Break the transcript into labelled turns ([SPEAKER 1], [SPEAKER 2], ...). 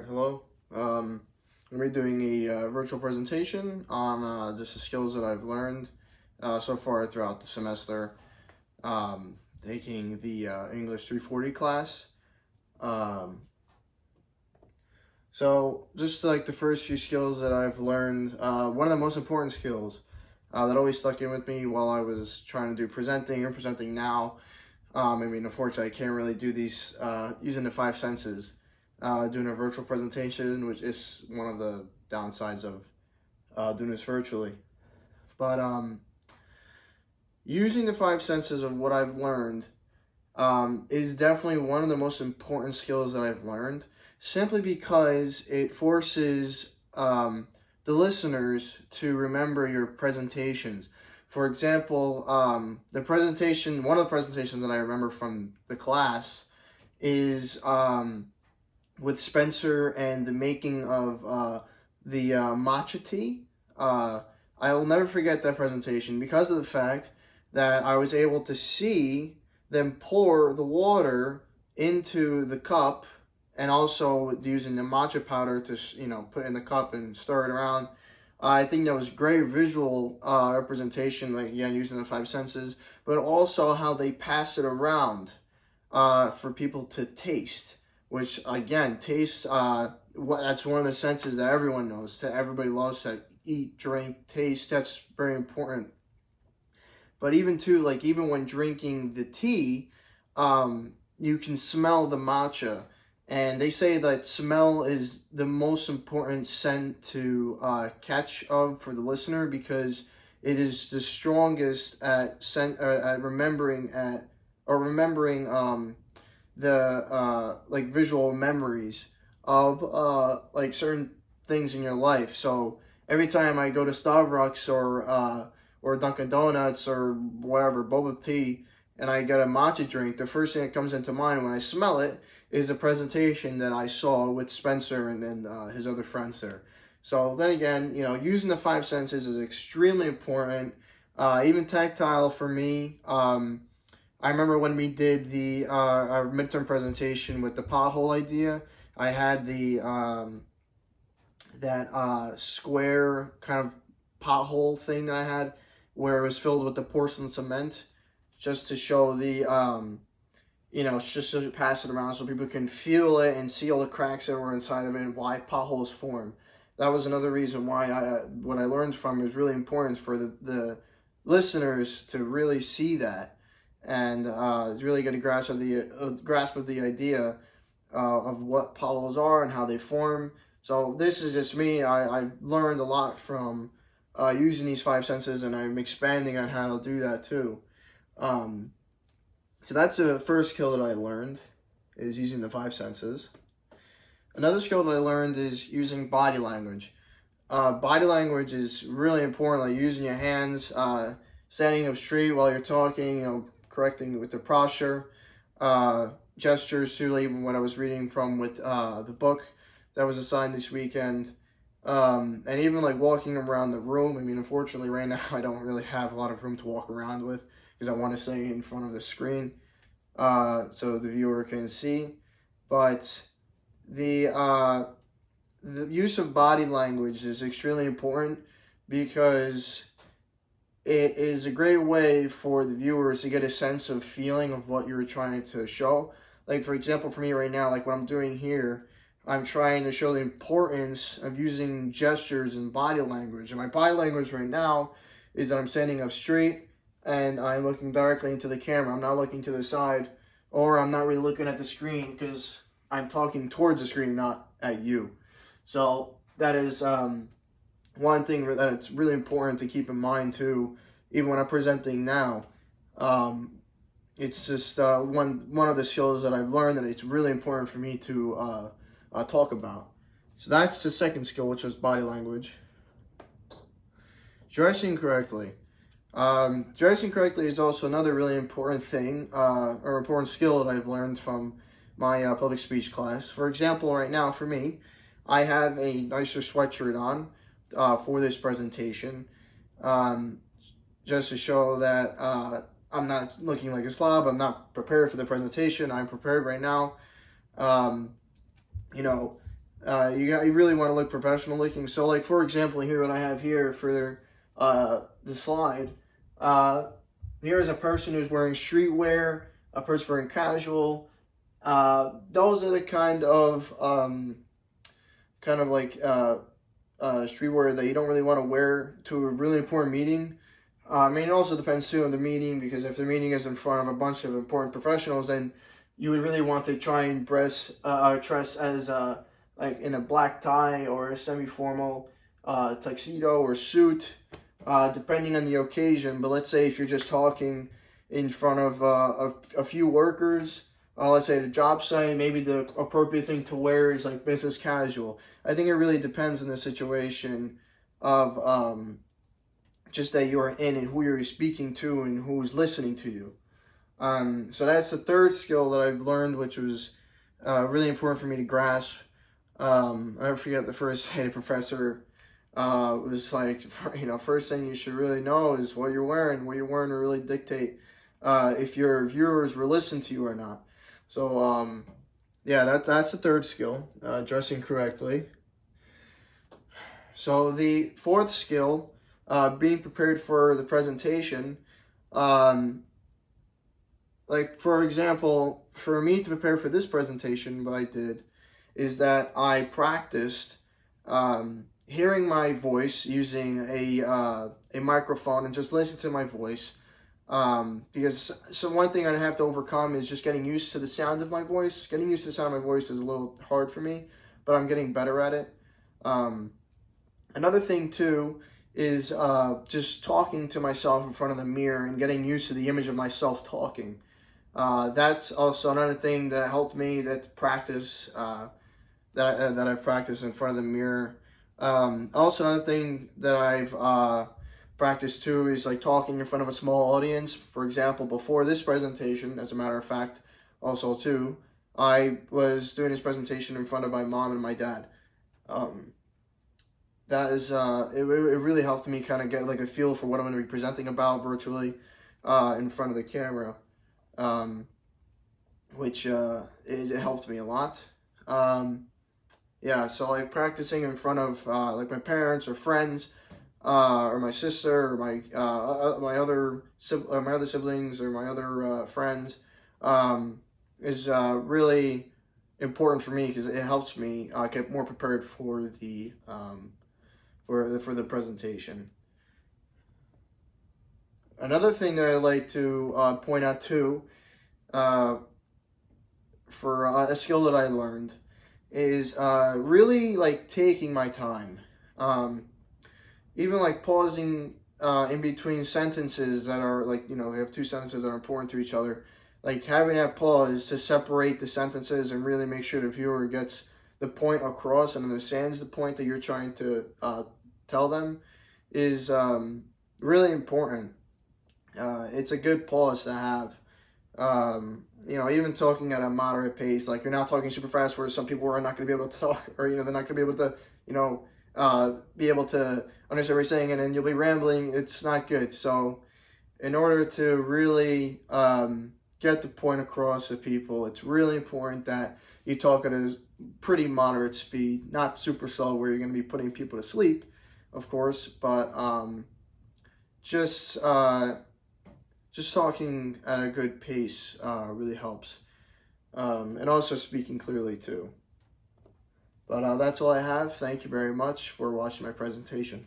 [SPEAKER 1] Alright, hello. I'm going to be doing a virtual presentation on just the skills that I've learned so far throughout the semester, taking the English 340 class. So just like the first few skills that I've learned, one of the most important skills that always stuck in with me while I was trying to do presenting and presenting now. Unfortunately, I can't really do these using the five senses. Doing a virtual presentation, which is one of the downsides of doing this virtually. But using the five senses of what I've learned is definitely one of the most important skills that I've learned, simply because it forces the listeners to remember your presentations. For example, one of the presentations that I remember from the class is with Spencer and the making of the matcha tea. I will never forget that presentation because of the fact that I was able to see them pour the water into the cup, and also using the matcha powder to put in the cup and stir it around. I think that was great visual representation, like again using the five senses, but also how they pass it around for people to taste. Which again, taste, that's one of the senses that everyone knows, that everybody loves to eat, drink, taste. That's very important. But even when drinking the tea, you can smell the matcha. And they say that smell is the most important scent to catch for the listener, because it is the strongest at remembering the visual memories of certain things in your life. So every time I go to Starbucks or Dunkin' Donuts or whatever, boba tea, and I get a matcha drink, the first thing that comes into mind when I smell it is a presentation that I saw with Spencer and his other friends there. So then again, using the five senses is extremely important. Even tactile for me. I remember when we did our midterm presentation with the pothole idea. I had that square kind of pothole thing that I had, where it was filled with the porcelain cement, just to show just to pass it around so people can feel it and see all the cracks that were inside of it and why potholes form. That was another reason why what I learned from is really important for the listeners to really see that. And really get a grasp of the idea of what potholes are and how they form. So this is just me. I've learned a lot from using these five senses, and I'm expanding on how to do that too. So that's the first skill that I learned, is using the five senses. Another skill that I learned is using body language. Body language is really important, like using your hands, standing up straight while you're talking, correcting with the posture, gestures too, even what I was reading from with the book that was assigned this weekend, and even like walking around the room. Unfortunately right now I don't really have a lot of room to walk around with, because I want to stay in front of the screen so the viewer can see. But the use of body language is extremely important, because it is a great way for the viewers to get a sense of feeling of what you're trying to show. Like, for example, for me right now, like what I'm doing here, I'm trying to show the importance of using gestures and body language. And my body language right now is that I'm standing up straight and I'm looking directly into the camera. I'm not looking to the side, or I'm not really looking at the screen, because I'm talking towards the screen, not at you. So that is one thing that it's really important to keep in mind too, even when I'm presenting now. It's just one of the skills that I've learned that it's really important for me to talk about. So that's the second skill, which was body language. Dressing correctly. Dressing correctly is also another really important thing, or important skill that I've learned from my public speech class. For example, right now for me, I have a nicer sweatshirt on for this presentation, just to show that I'm not looking like a slob. I'm not prepared for the presentation. I'm prepared right now. You really want to look professional looking. So, like, for example, here what I have here for the slide, here's a person who's wearing streetwear, a person wearing casual. Those are the kind of like streetwear that you don't really want to wear to a really important meeting. I mean, it also depends too on the meeting, because if the meeting is in front of a bunch of important professionals, then you would really want to try and dress as like in a black tie or a semi-formal tuxedo or suit, depending on the occasion. But let's say if you're just talking in front of a few workers, let's say at a job site, maybe the appropriate thing to wear is like business casual. I think it really depends on the situation of just that you're in and who you're speaking to and who's listening to you. So that's the third skill that I've learned, which was really important for me to grasp. I never forget the first day the professor was like, first thing you should really know is what you're wearing. What you're wearing will really dictate if your viewers will listen to you or not. So yeah, that's the third skill, dressing correctly. So the fourth skill, being prepared for the presentation. Like, for example, for me to prepare for this presentation, what I did is that I practiced hearing my voice using a microphone and just listening to my voice. Because one thing I have to overcome is just getting used to the sound of my voice. Getting used to the sound of my voice is a little hard for me, but I'm getting better at it. Another thing too is just talking to myself in front of the mirror and getting used to the image of myself talking. That's also another thing that helped me that practice that I've practiced in front of the mirror. Also, another thing that I've practiced too is like talking in front of a small audience. For example, before this presentation, as a matter of fact, also too, I was doing this presentation in front of my mom and my dad. That is it really helped me kind of get like a feel for what I'm going to be presenting about virtually in front of the camera, which it helped me a lot. Yeah, so like practicing in front of like my parents or friends, or my sister, or my other siblings, or my other friends, is really important for me, because it helps me get more prepared for the presentation. Another thing that I like to point out too, for a skill that I learned, is really like taking my time. Even like pausing in between sentences that are like, we have two sentences that are important to each other. Like having that pause to separate the sentences and really make sure the viewer gets the point across and understands the point that you're trying to tell them is really important. It's a good pause to have. Even talking at a moderate pace, like you're not talking super fast where some people are not going to be able to talk, or they're not going to be able to be able to understand what you're saying, and then you'll be rambling. It's not good. So in order to really get the point across to people, it's really important that you talk at a pretty moderate speed, not super slow where you're going to be putting people to sleep, of course, but just talking at a good pace really helps, and also speaking clearly too. But that's all I have. Thank you very much for watching my presentation.